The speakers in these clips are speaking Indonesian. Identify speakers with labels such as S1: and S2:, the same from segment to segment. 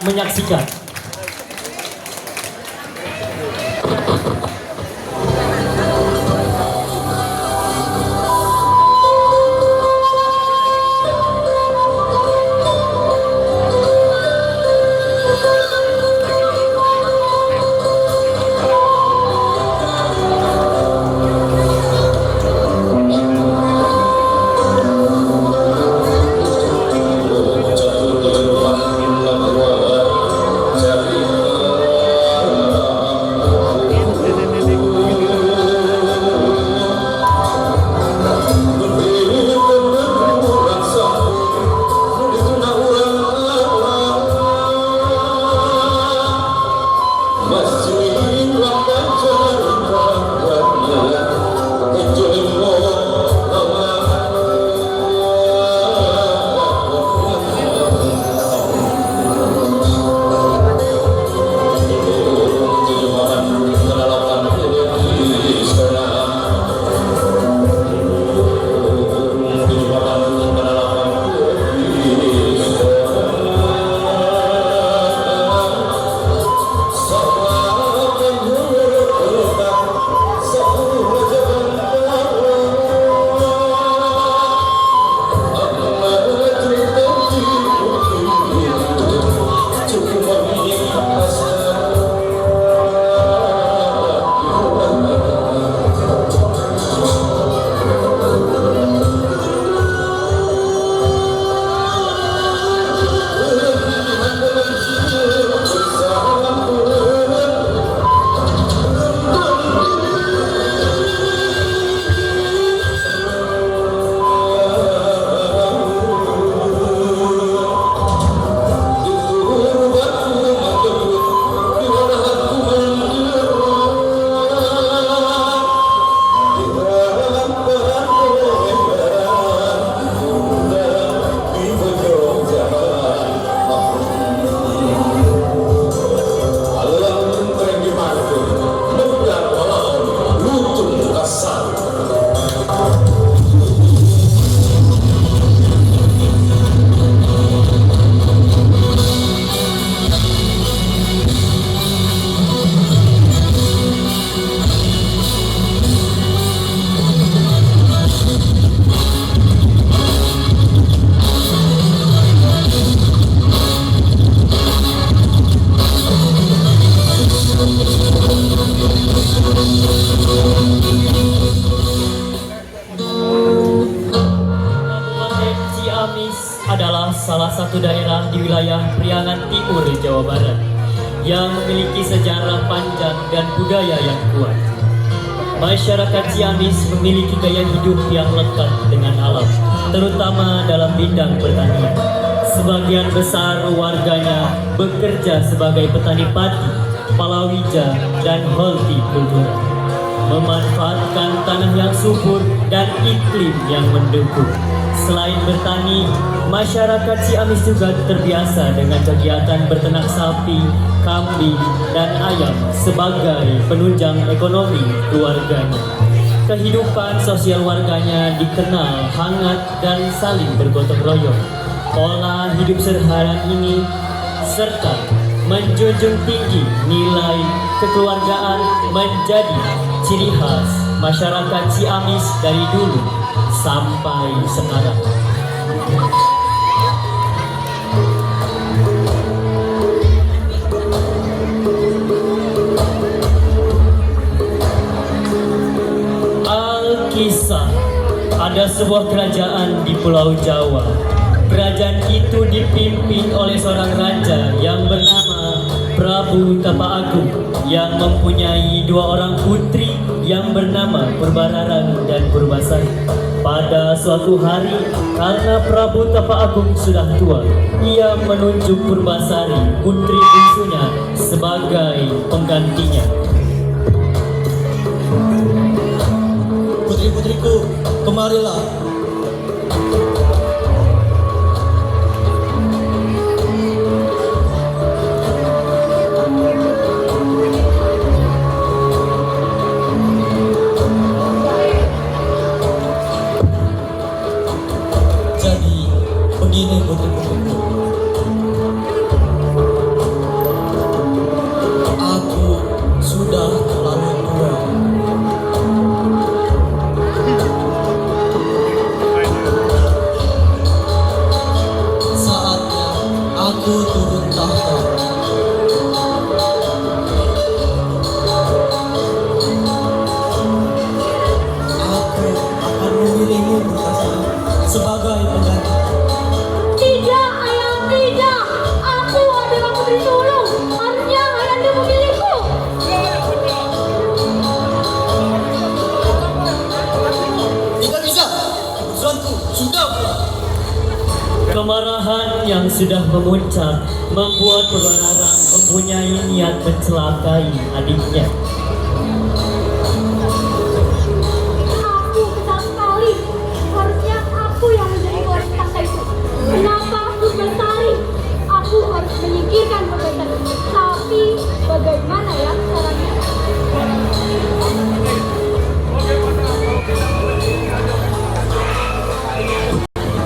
S1: menyaksikan. Adalah salah satu daerah di wilayah Priangan Timur, Jawa Barat yang memiliki sejarah panjang dan budaya yang kuat. Masyarakat Ciamis memiliki gaya hidup yang lekat dengan alam, terutama dalam bidang pertanian. Sebagian besar warganya bekerja sebagai petani padi, palawija, dan hortikultura, memanfaatkan tanah yang subur dan iklim yang mendukung. Selain bertani, masyarakat Ciamis juga terbiasa dengan kegiatan berternak sapi, kambing, dan ayam sebagai penunjang ekonomi keluarganya. Kehidupan sosial warganya dikenal hangat dan saling bergotong royong. Pola hidup sederhana ini serta menjunjung tinggi nilai kekeluargaan menjadi ciri khas masyarakat Ciamis dari dulu sampai sekarang. Alkisah, ada sebuah kerajaan di Pulau Jawa. Kerajaan itu dipimpin oleh seorang raja yang bernama Prabu Tapa Agung yang mempunyai dua orang putri yang bernama Purbararang dan Purbasari. Pada suatu hari, karena Prabu Tapa Agung sudah tua, ia menunjuk Purbasari, putri bungsunya, sebagai penggantinya.
S2: Putri-putriku, kemarilah. Jadi, begini putri-putriku. turun tahta. Aku akan memilihmu Purbasari sebagai pengganti.
S3: Tidak, ayah, tidak. Aku adalah putri sulung. Harusnya ayahnya memilihku.
S2: Tidak bisa, keputusanku sudah bulat.
S1: Kemarahan yang sudah memuncak membuat Purbararang mempunyai niat mencelakai adiknya.
S3: Aku kesal sekali. Harusnya aku yang menjadi waris tahta itu. Kenapa Purbasari? Aku harus menyingkirkan Purbasari. Tapi bagaimana ya caranya?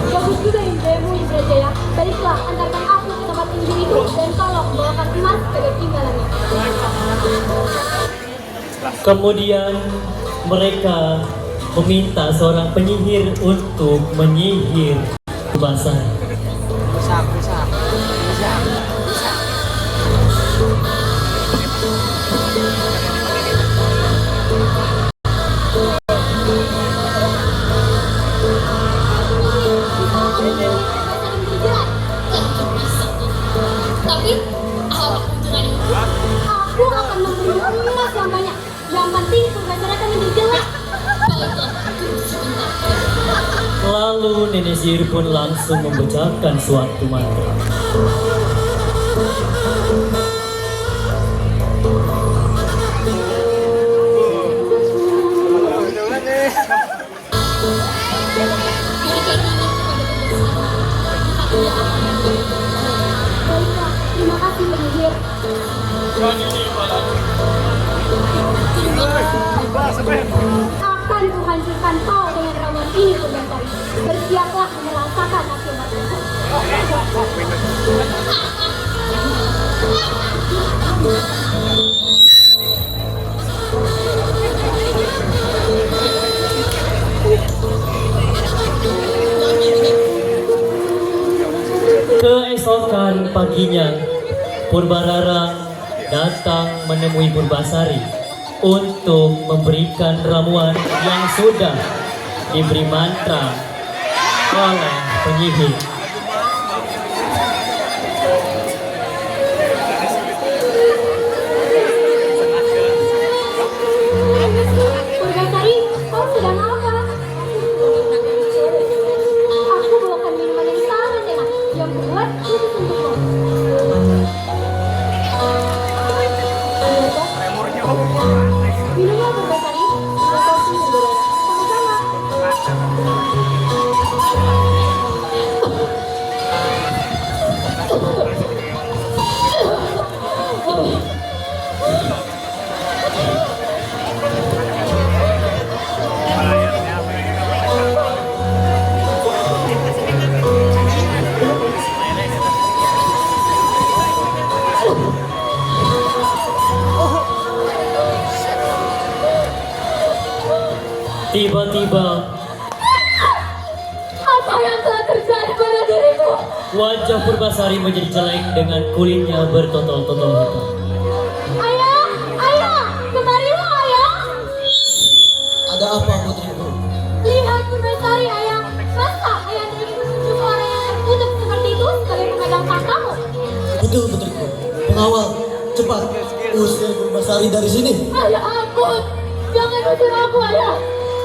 S3: Bagus juga Indramu Indrajaya. Baiklah, antarkan aku ke tempat tinggi itu dan tolong bawakan emas sebagai imbalannya.
S1: Kemudian mereka meminta seorang penyihir untuk menyihir Purbasari.
S3: Tapi apa keuntungannya? Aku akan memberi emas yang banyak. Yang penting Purbasari akan menjadi jelek. Baiklah, tunggu sebentar.
S1: Lalu nenek sihir pun langsung membacakan suatu mantra.
S3: Baiklah, terima kasih penyihir. Akan kuhancurkan kau dengan ramuan ini Purbasari. Bersiaplah merasakan akibatnya.
S1: Keesokan paginya, Purbararang datang menemui Purbasari untuk memberikan ramuan yang sudah diberi mantra oleh penyihir.
S3: Purbasari, kau sedang apa? Aku bawakan minuman yang sangat enak yang buat khusus untukmu. Minumlah Purbasari. Terima kasih Purbasari. Sama-sama.
S1: Tiba-tiba
S3: Apa yang telah terjadi pada diriku?
S1: wajah Purbasari menjadi jelek dengan kulitnya bertotol-totol hitam.
S3: Ayah, ayah, kemarilah ayah.
S2: Ada apa putriku?
S3: Lihat Purbasari ayah. Masa ayah ingin menunjuk orang yang tertutup seperti itu sebagai pemegang tahtamu?
S2: Betul putriku. Pengawal, cepat usir Purbasari dari sini.
S3: Ayah ampun, jangan usir aku ayah.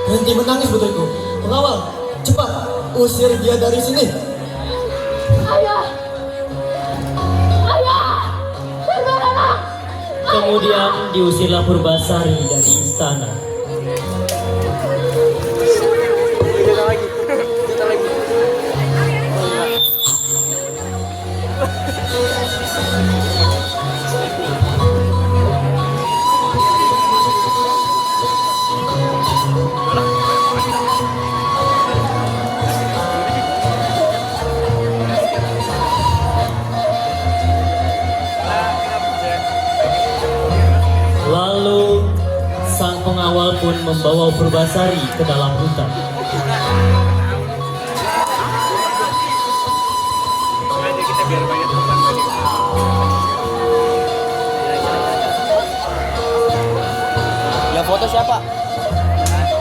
S2: Henti menangis putriku. Pengawal, cepat usir dia dari sini.
S3: Ayah, ayah, Purbararang.
S1: Kemudian diusirlah Purbasari dari istana. Lalu sang pengawal pun membawa Purbasari ke dalam hutan.
S4: Kita biar banyak teman. foto siapa?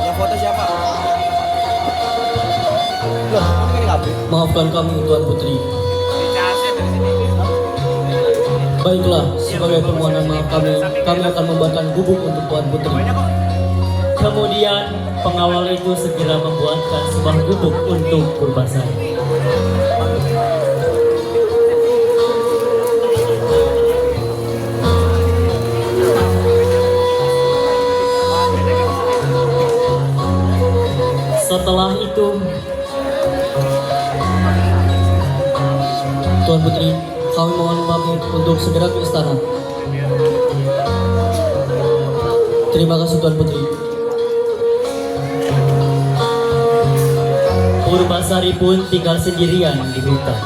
S4: Yang foto siapa? Loh, ini kabur.
S2: Maafkan kami Tuan Putri. Baiklah, sebagai permohonan maaf kami akan membuatkan gubuk untuk Tuan Putri.
S1: Kemudian pengawal itu segera membuatkan sebuah gubuk untuk Purbasari. Setelah itu,
S2: Tuan Putri, kami mohon pamit untuk segera ke istana. Terima kasih Tuan Putri.
S1: Purbasari pun tinggal sendirian di hutan.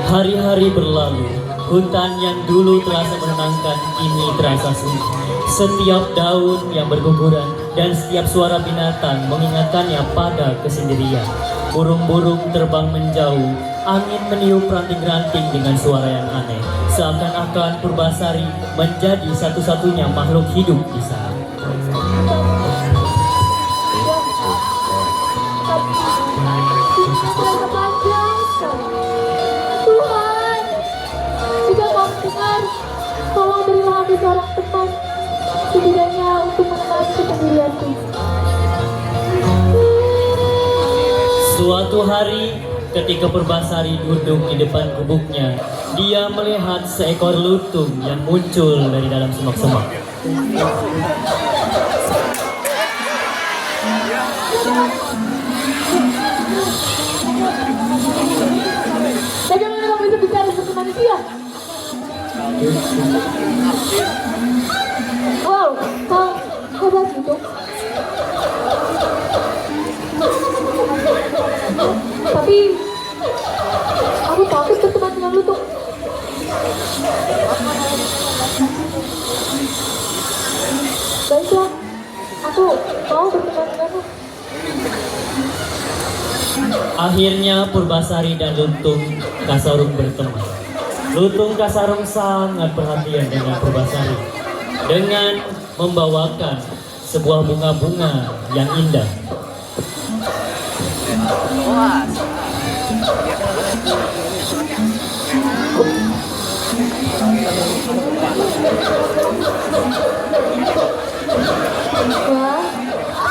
S1: Hari-hari berlalu, hutan yang dulu terasa menenangkan kini terasa sunyi. Setiap daun yang berguguran dan setiap suara binatang mengingatkannya pada kesendirian. Burung-burung terbang menjauh, angin meniup ranting-ranting dengan suara yang aneh. Seakan-akan Purbasari menjadi satu-satunya makhluk hidup di sana.
S3: Terasa panjang sekali. Tuhan, jika kau dengar, tolong berilah aku seorang teman, setidaknya untuk menemani kesendirianku.
S1: Suatu hari, ketika Purbasari duduk di depan gubuknya, dia melihat seekor lutung yang muncul dari dalam semak-semak.
S3: Bagaimana kamu bisa bicara seperti manusia? Wow, kau hebat gitu. Tapi aku takut berteman dengan lutung. Baiklah, aku mau berteman denganmu.
S1: Akhirnya Purbasari dan Lutung Kasarung berteman. Lutung Kasarung sangat perhatian dengan Purbasari dengan membawakan sebuah bunga-bunga yang indah.
S3: Wah,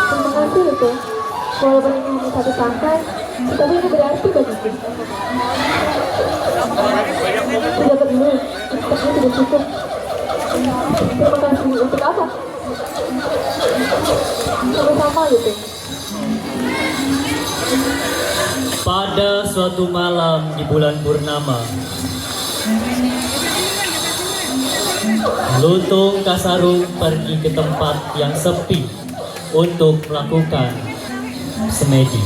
S3: terima kasih Lutung. Walaupun ini hanya satu tangkai, tapi ini berarti bagiku. Tidak peduli, tapi tidak cukup. Terima kasih untuk apa? Sama-sama Lutung.
S1: Pada suatu malam di bulan purnama, Lutung Kasarung pergi ke tempat yang sepi untuk melakukan semedi.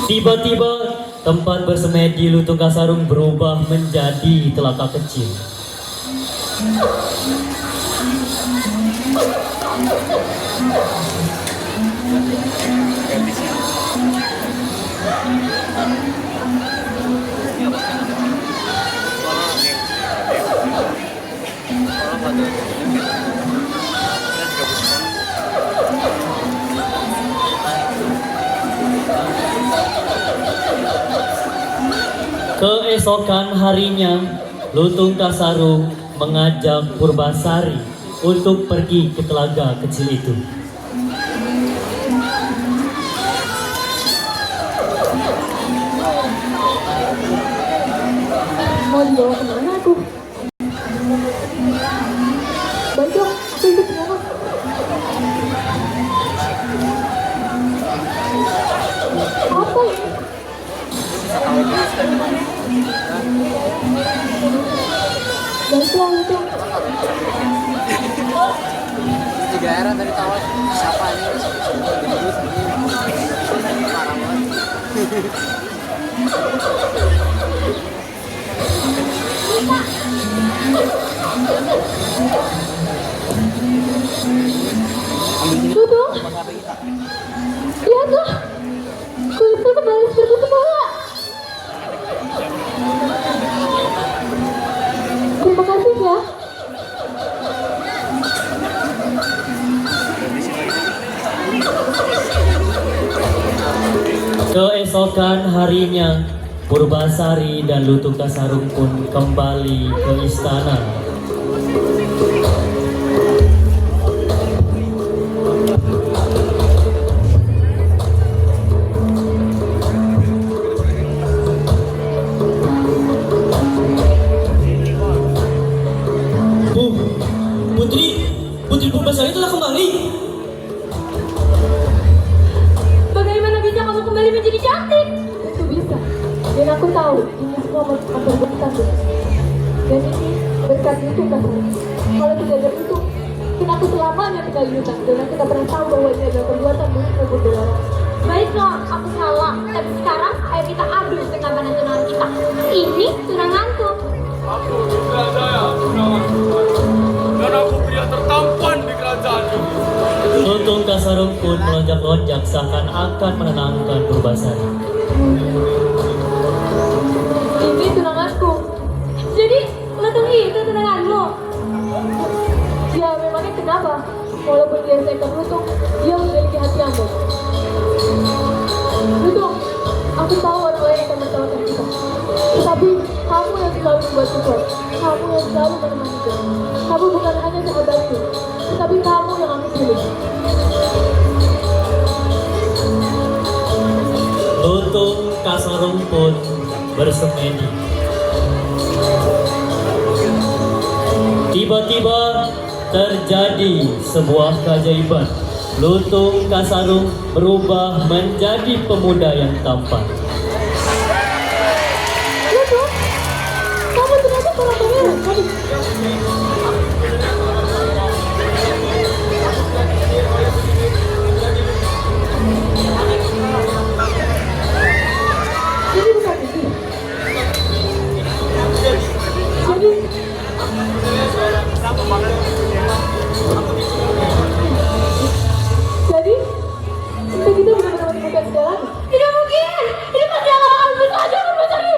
S1: Tiba-tiba tempat bersemedi Lutung Kasarung berubah menjadi telaga kecil. Keesokan harinya, Lutung Kasarung mengajak Purbasari untuk pergi ke telaga kecil itu.
S3: Mau dibawa kemana aku? Baiklah, aku ikut denganmu. Apa ini? Baiklah Lutung.
S4: Juga heran dari tawar siapa nih gendut ini parah banget.
S3: Lutung, lihatlah, kulitku kembali seperti semula. Terima kasih ya.
S1: Keesokan harinya, Purbasari dan Lutung Kasarung pun kembali ke istana.
S2: Putri Purbasari telah kembali.
S3: Bagaimana bisa kamu kembali menjadi cantik? Itu bisa. Dan aku tahu ini semua akan berbukan. Dan ini berkat itu kan. Kalau tidak ada itu, mungkin aku selamanya tinggal di hutan. Dan aku tidak pernah tahu bahwa ini adalah perbuatan buruk maupun berlarang. Baiklah, aku salah. Tapi sekarang ayo kita adu ketabahan tunangan kita. Ini tunanganku.
S5: Aku Wijaya, tunanganku. Dan aku pria tertampan di kerajaan ini.
S1: Lutung Kasarung pun melonjak-lonjak seakan-akan menenangkan Purbasari.
S3: Ini tunanganku. Jadi, Lutung itu tunanganmu. Ya, memangnya kenapa? Walaupun dia seekor lutung, dia memiliki hati yang baik. Lutung, aku tahu orang lain akan mensalahkan kita. Tetapi, kamu yang selalu membuat kuat. Kamu yang selalu menemaniku. Kamu bukan hanya sahabatku, tetapi kamu yang aku pilih.
S1: Lutung Kasarung pun bersemedi. Tiba-tiba terjadi sebuah keajaiban. Lutung Kasarung berubah menjadi pemuda yang tampan.
S3: Lutung, kamu ternyata seorang pangeran tadi. Jadi bukan itu. Jadi sampai kita benar-benar menemukan segalanya. Tidak mungkin. Ini pasti akan bisa aja berbasari.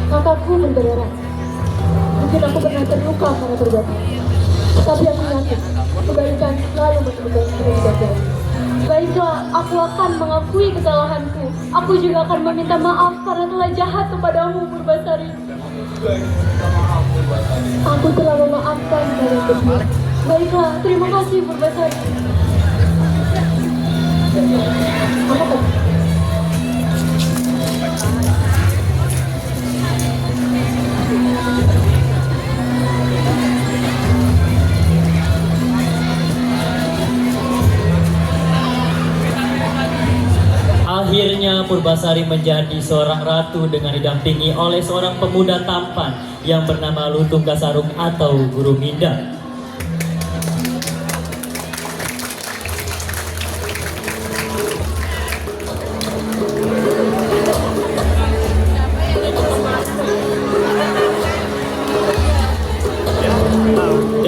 S3: Kakakku berdarah. Mungkin aku pernah terluka karena terjatuh. Tapi aku yakin kebaikan selalu menemukan kita di jalan. Baiklah, aku akan mengakui kesalahanku. Aku juga akan meminta maaf karena telah jahat kepadamu, Purbasari. Aku telah memaafkan kalian berdua. Baiklah, terima kasih, Purbasari. Apa?
S1: Akhirnya Purbasari menjadi seorang ratu dengan didampingi oleh seorang pemuda tampan yang bernama Lutung Kasarung atau Guru Minda.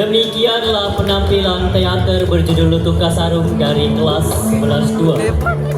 S1: Demikianlah penampilan teater berjudul Lutung Kasarung dari kelas 11-2.